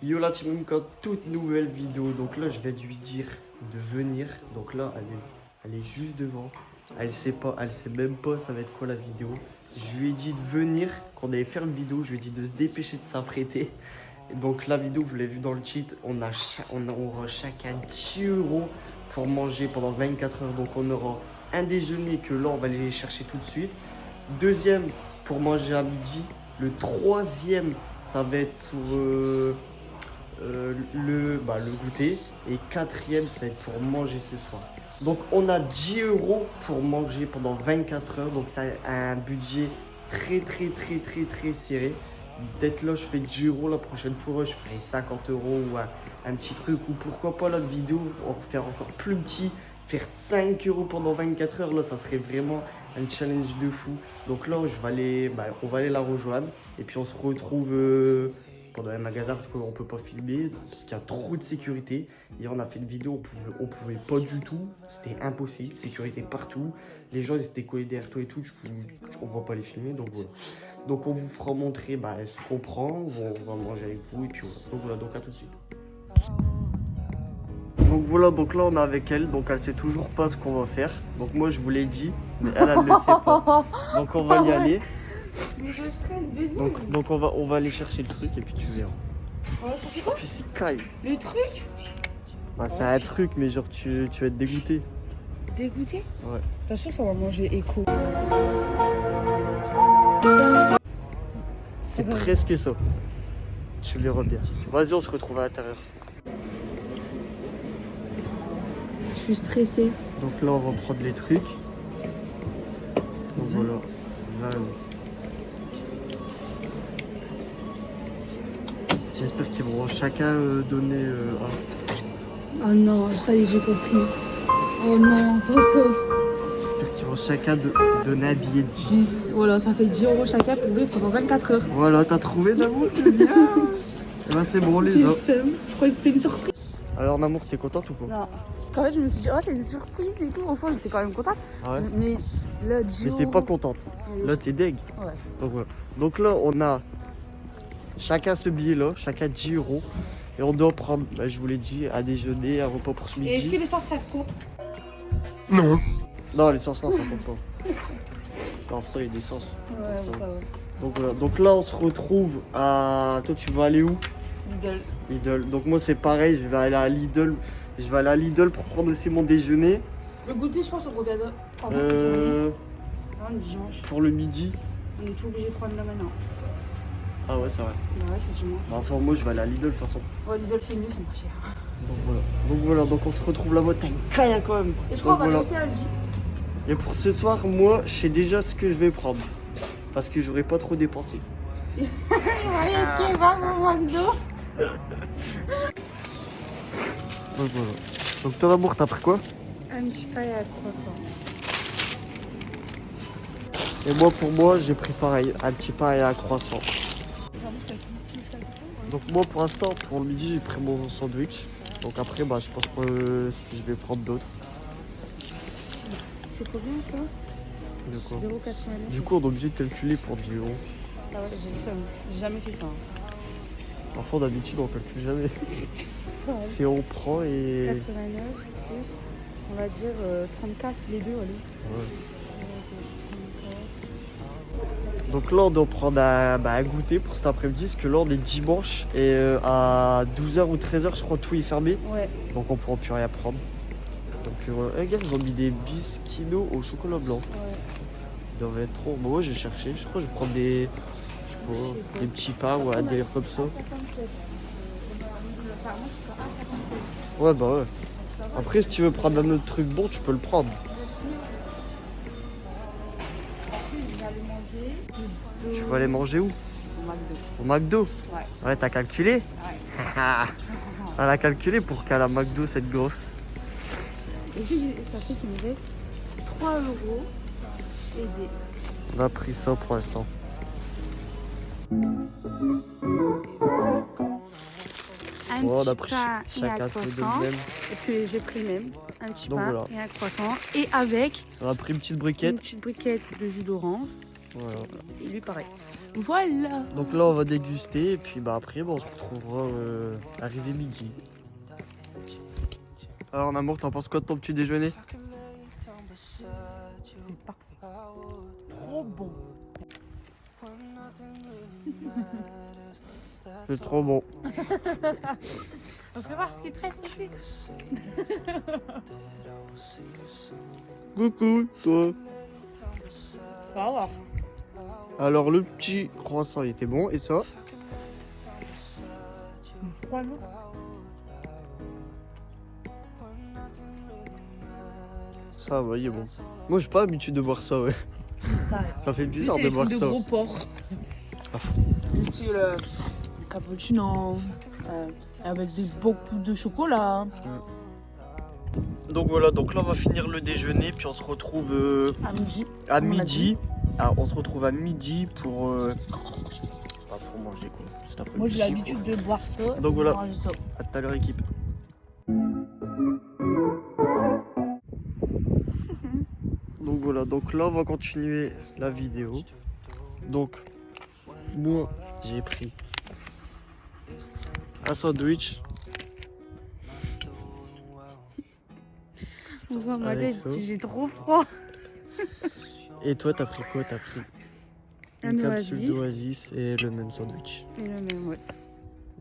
Yo la team Mimka, toute nouvelle vidéo. Donc là je vais lui dire de venir. Donc là elle est juste devant. Elle sait même pas ça va être quoi la vidéo. Je lui ai dit de venir, qu'on allait faire une vidéo. Je lui ai dit de se dépêcher de s'apprêter. Et donc la vidéo, vous l'avez vu dans le cheat, on aura chacun 10 € pour manger pendant 24 heures. Donc on aura un déjeuner que là on va aller les chercher tout de suite. Deuxième pour manger à midi. Le troisième ça va être pour le goûter. Et quatrième ça va être pour manger ce soir. Donc on a 10 € pour manger pendant 24 heures. Donc c'est un budget très serré. Peut-être là je fais 10 € la prochaine fois, je ferai 50 € ou un petit truc. Ou pourquoi pas la vidéo, on va faire encore plus petit, faire 5 € pendant 24 heures. Là ça serait vraiment un challenge de fou. Donc là on va aller la rejoindre. Et puis on se retrouve pendant un magasin parce qu'on peut pas filmer parce qu'il y a trop de sécurité. Hier on a fait une vidéo, on pouvait pas du tout, c'était impossible, sécurité partout. Les gens ils étaient collés derrière toi et tout, on va pas les filmer. Donc voilà. Donc on vous fera montrer ce qu'on prend, on va manger avec vous et puis voilà. Donc à tout de suite. Donc voilà, donc là on est avec elle, donc elle sait toujours pas ce qu'on va faire. Donc moi je vous l'ai dit, mais elle ne le sait pas. Donc on va y aller. Mais je stresse, bébé. Donc on va aller chercher le truc et puis tu verras. On va chercher quoi? Puis c'est caille. Le truc? C'est un truc mais genre tu vas être dégoûté. Dégoûté? Ouais. Bien sûr ça va manger éco. C'est presque ça. Tu verras bien. Vas-y, on se retrouve à l'intérieur. Je suis stressée. Donc là, on va prendre les trucs. Donc voilà. J'espère qu'ils vont chacun donner un. Oh non, ça y est, j'ai compris. Oh non, pas ça. J'espère qu'ils vont chacun donner un billet de 10. 10, voilà, ça fait 10 € chacun pour vivre pendant 24 heures. Voilà, t'as trouvé l'amour, c'est bien. Et ben c'est bon, les autres. Je croyais que c'était une surprise. Alors, Namour, t'es contente ou pas? Non, parce qu'en fait, je me suis dit, oh, c'est une surprise et tout. Au fond, j'étais quand même contente. Ah ouais? Mais là, 10 Mais t'es €. pas contente. Là, t'es deg. Ouais. Donc voilà. Donc là, on a chacun ce billet-là, chacun 10 €. Et on doit prendre, je vous l'ai dit, un déjeuner, un repas pour ce midi. Et est-ce que l'essence, ça compte? Non. Non, l'essence, non, ça compte pas. Non, ça, il y a des sens. Ouais, ça va. Donc voilà. Donc là, on se retrouve à... Toi, tu vas aller où? Lidl. Lidl. Donc moi, c'est pareil, je vais aller à Lidl. Je vais aller à Lidl pour prendre aussi mon déjeuner. Le goûter, je pense, on revient de... dimanche. Pour le midi. On est tout obligé de prendre là maintenant. Ah ouais, c'est vrai. Bah ouais, c'est dimanche. Enfin, moi, je vais aller à Lidl de toute façon. Ouais, Lidl, c'est mieux, c'est moins cher. Donc voilà, donc on se retrouve là-bas. T'as une caille quand même. Et je crois qu'on va Donc, aller aussi à Aldi. Et pour ce soir, moi, je sais déjà ce que je vais prendre. Parce que j'aurais pas trop dépensé. Ouais, est-ce qu'il va mon McDo? Donc voilà. Donc toi, Amour, t'as pris quoi? Un petit pain à croissant. Et moi, pour moi, j'ai pris pareil, un petit pain et un croissant. Donc moi, pour l'instant, pour le midi, j'ai pris mon sandwich. Donc après, je pense pas ce que je vais prendre d'autre. C'est combien ça? De quoi? 0,89. Du coup, on est obligé de calculer pour 10 €. Ça va, j'ai le seum. J'ai jamais fait ça. Parfois, d'habitude, on calcule jamais. Ça va. C'est on prend et... 89 plus, on va dire 34 les deux, allez. Ouais. Donc là, on doit prendre un goûter pour cet après-midi, parce que là, on est dimanche et à 12 h ou 13 h, je crois, tout est fermé. Ouais. Donc on ne pourra plus rien prendre. Donc voilà. Regarde, ils ont mis des bisquinos au chocolat blanc. Ouais. Ils doivent être trop. Moi, j'ai cherché. Je crois que je vais prendre des, je sais pas, des petits pains ou un délire comme ça. Ouais, bah ouais. Après, si tu veux prendre un autre truc bon, tu peux le prendre. Tu vas aller manger où? Au McDo. Au McDo? Ouais. Ouais, t'as calculé? Ouais. Elle a calculé pour qu'elle a McDo cette grosse. Et puis ça fait qu'il me reste 3 € et des. On a pris ça pour l'instant. Un Bon, on a petit pris pain et un chacun fait de croissant. même. Et puis j'ai pris le même. Un petit Donc pain voilà. et un croissant. Et avec On a pris une petite une briquette. petite briquette de jus d'orange. Voilà. Et lui pareil. Voilà. Donc là on va déguster et puis bah après on se retrouvera arrivé midi. Alors Namour, t'en penses quoi de ton petit déjeuner? C'est parfait. Trop bon. C'est trop bon. On fait voir ce qui est très aussi. Coucou toi. On va voir. Alors le petit croissant il était bon et ça? Froid, non? Ça va, il est bon. Moi je suis pas habitué de boire ça ouais. Ça fait bizarre de boire ça. gros porc. Style cappuccino avec beaucoup de chocolat. Donc voilà, donc là on va finir le déjeuner puis on se retrouve À midi. à Comme on a midi. Ah, on se retrouve à midi pour manger quoi. Cet après-midi, Moi j'ai quoi. l'habitude de boire ça. Donc voilà. de manger ça. À tout à l'heure équipe. Donc voilà, donc là on va continuer la vidéo. Donc moi j'ai pris un sandwich. On voit ma Avec tête, ça. j'ai trop froid. Et toi t'as pris quoi? T'as pris Un une capsule oasis. d'oasis et le même sandwich. Et le même, ouais.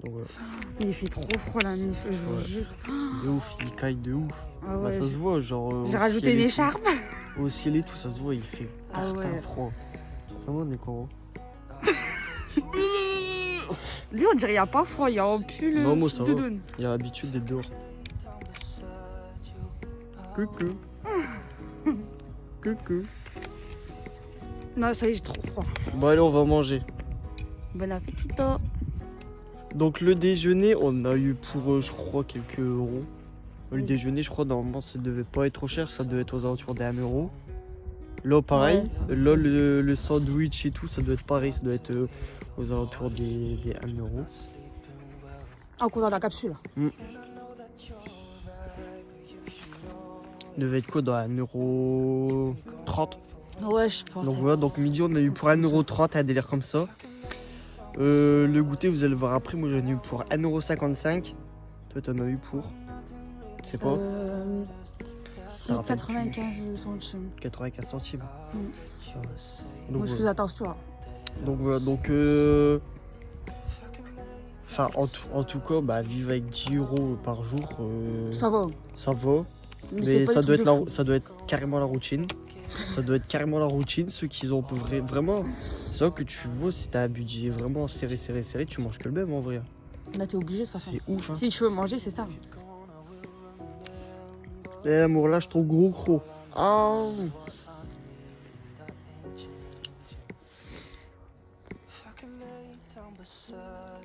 Donc voilà. Il fait trop froid la nuit, je vous Ouais. jure. De ouf, il caille de ouf. Ah Bah, ouais, ça se voit genre. j'ai au rajouté ciel une et tout. écharpe. Au ciel et tout, ça se voit, il fait Ah tartin ouais. froid. Vraiment on est con. Lui on dirait qu'il n'y a pas froid, il y a un pull Non, moi, ça de va. donne. Il a l'habitude d'être dehors. Coucou. Coucou. Non, ça y est, j'ai trop froid. Bon allez on va manger. Bon appétit. Donc le déjeuner on a eu pour je crois quelques euros. Le Oui. déjeuner je crois normalement ça devait pas être trop cher, ça devait être aux alentours des 1 euro. Là pareil, là le sandwich et tout ça doit être pareil, ça doit être aux alentours des 1 euro. Encore dans la capsule. Il devait être quoi dans 1,30 €. Ouais, je pense. Donc voilà, donc midi on a eu pour 1,30 €, un délire comme ça. Le goûter vous allez le voir après, moi j'en ai eu pour 1,55 €. Toi t'en as eu pour? C'est quoi? C'est rappelle 95 centimes. 95 centimes. Mm. Ah ouais. Donc, Moi je voilà. fais attention. Hein. Donc voilà, donc enfin en tout cas, bah vivre avec 10 € par jour, Ça va. ça va. Mais, Mais c'est pas ça le doit, truc être de fou. ça doit être carrément la routine. Ça doit être carrément la routine. Ceux qui ont vraiment. C'est vrai que tu vois, si t'as un budget vraiment serré, tu manges que le même en vrai. Là t'es obligé de toute façon. C'est ouf. Hein. Si tu veux manger, c'est ça. Eh amour, lâche ton gros croc. Ah.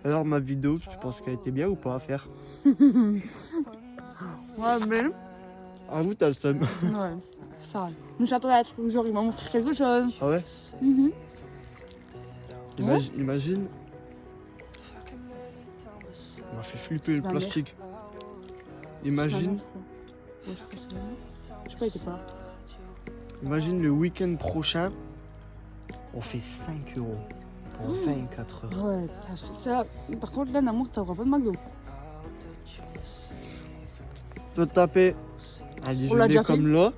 Alors ma vidéo, tu penses qu'elle était bien ou pas à faire? Ouais, mais. Ah vous t'as le seum. Ouais, ça va. Je m'attendais à ce jour, il m'a montré quelque chose. Ah ouais? Mhm. Imagine. Il m'a fait flipper le Ma plastique. Imagine. Je sais pas, il était pas là. Imagine le week-end prochain, on fait 5 € pour 24 heures. Ouais, ça. Par contre, là, Namour, t'auras pas de McDo. Te taper un On l'a déjeuner déjà fait. comme là.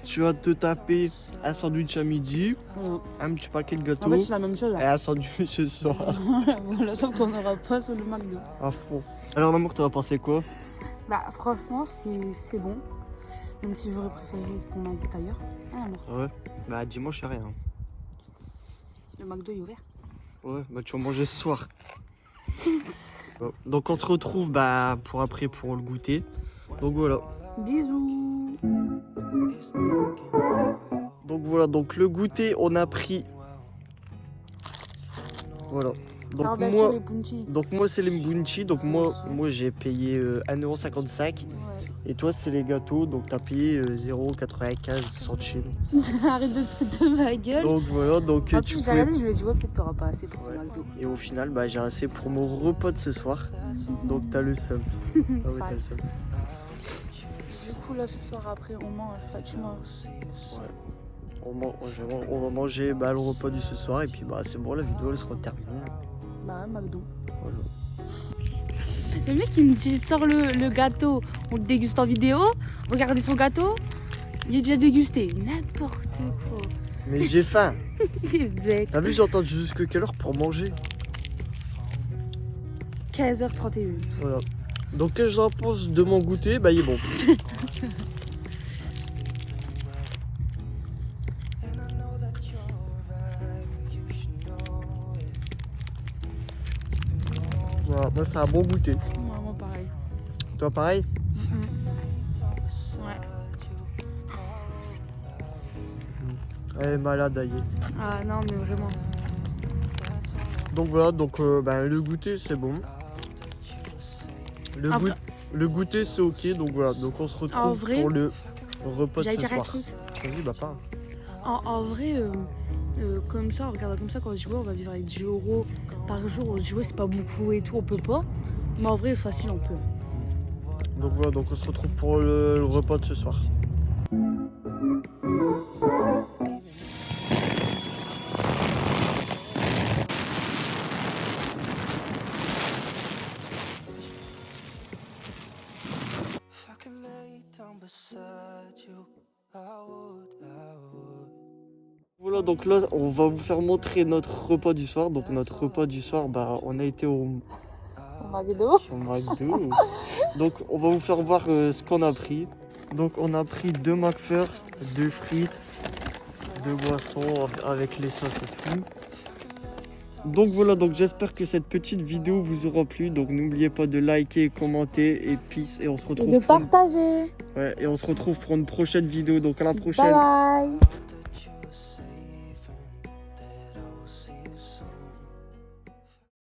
Tu vas te taper un sandwich à midi, Ouais. un petit paquet de gâteaux En fait, c'est la même chose et là. un sandwich ce soir. Voilà, sauf qu'on n'aura pas sur le McDo. À fond. Alors l'amour, t'as pensé quoi? Bah, franchement, c'est bon. Même si j'aurais préféré qu'on m'a dit ailleurs. Ah, alors, Ouais. Bah dimanche, y'a rien. le McDo est ouvert. Ouais, bah tu vas manger ce soir. Bon. Donc on se retrouve bah pour après pour le goûter. Donc voilà. Bisous. Donc voilà, donc le goûter on a pris. Voilà. Donc Alors, bien moi, sûr, les Bounty. donc moi c'est les mbunchi, donc moi j'ai payé 1,55 €. Ouais. Et toi c'est les gâteaux, donc t'as payé 0,95 centimes. Arrête de te foutre de ma gueule. Donc voilà, donc En tu plus, j'ai peux. regardé, je lui ai dit, ouais, peut-être t'auras pas assez pour ton Ouais. McDo. Et au final bah j'ai assez pour mon repas de ce soir. Donc t'as le seum. Ah ouais, t'as Sale. le seum. Du coup, là, ce soir, après, on mange Fatima. On va manger bah, le repas du ce soir et puis bah c'est bon, la vidéo elle sera terminée. Bah, McDo. Voilà. Le mec il me dit sors le gâteau, on le déguste en vidéo, regardez son gâteau, il est déjà dégusté, n'importe quoi. Mais j'ai faim. Il est bête. T'as vu, j'ai entendu jusque quelle heure pour manger? 15h31. Voilà. Donc qu'est-ce que j'en pense de mon goûter? Bah il est bon. Voilà, moi c'est un bon goûter. Moi pareil. Toi pareil? Ouais. Elle est malade, aïe. Ah non mais vraiment. Donc voilà, donc bah, le goûter c'est bon. Le goûter c'est ok, donc voilà, donc on se En retrouve vrai, pour le repas de j'allais ce dire un soir. truc. Vas-y, bah pas. En vrai, comme ça, regarde comme ça, quand on se dit ouais, on va vivre avec 10 euros par jour, on se dit ouais, c'est pas beaucoup et tout, on peut pas. Mais en vrai, facile, on peut. Donc voilà, donc on se retrouve pour le repas de ce soir. Voilà, donc là on va vous faire montrer notre repas du soir. Donc notre repas du soir, bah on a été au McDo. McDo. Donc on va vous faire voir ce qu'on a pris. Donc on a pris 2 McFirst, 2 frites, 2 boissons avec les sauces et tout. Donc voilà, donc j'espère que cette petite vidéo vous aura plu. Donc n'oubliez pas de liker, commenter et peace. Et on se retrouve Partager. Ouais, et on se retrouve pour une prochaine vidéo. Donc à la prochaine. Bye bye.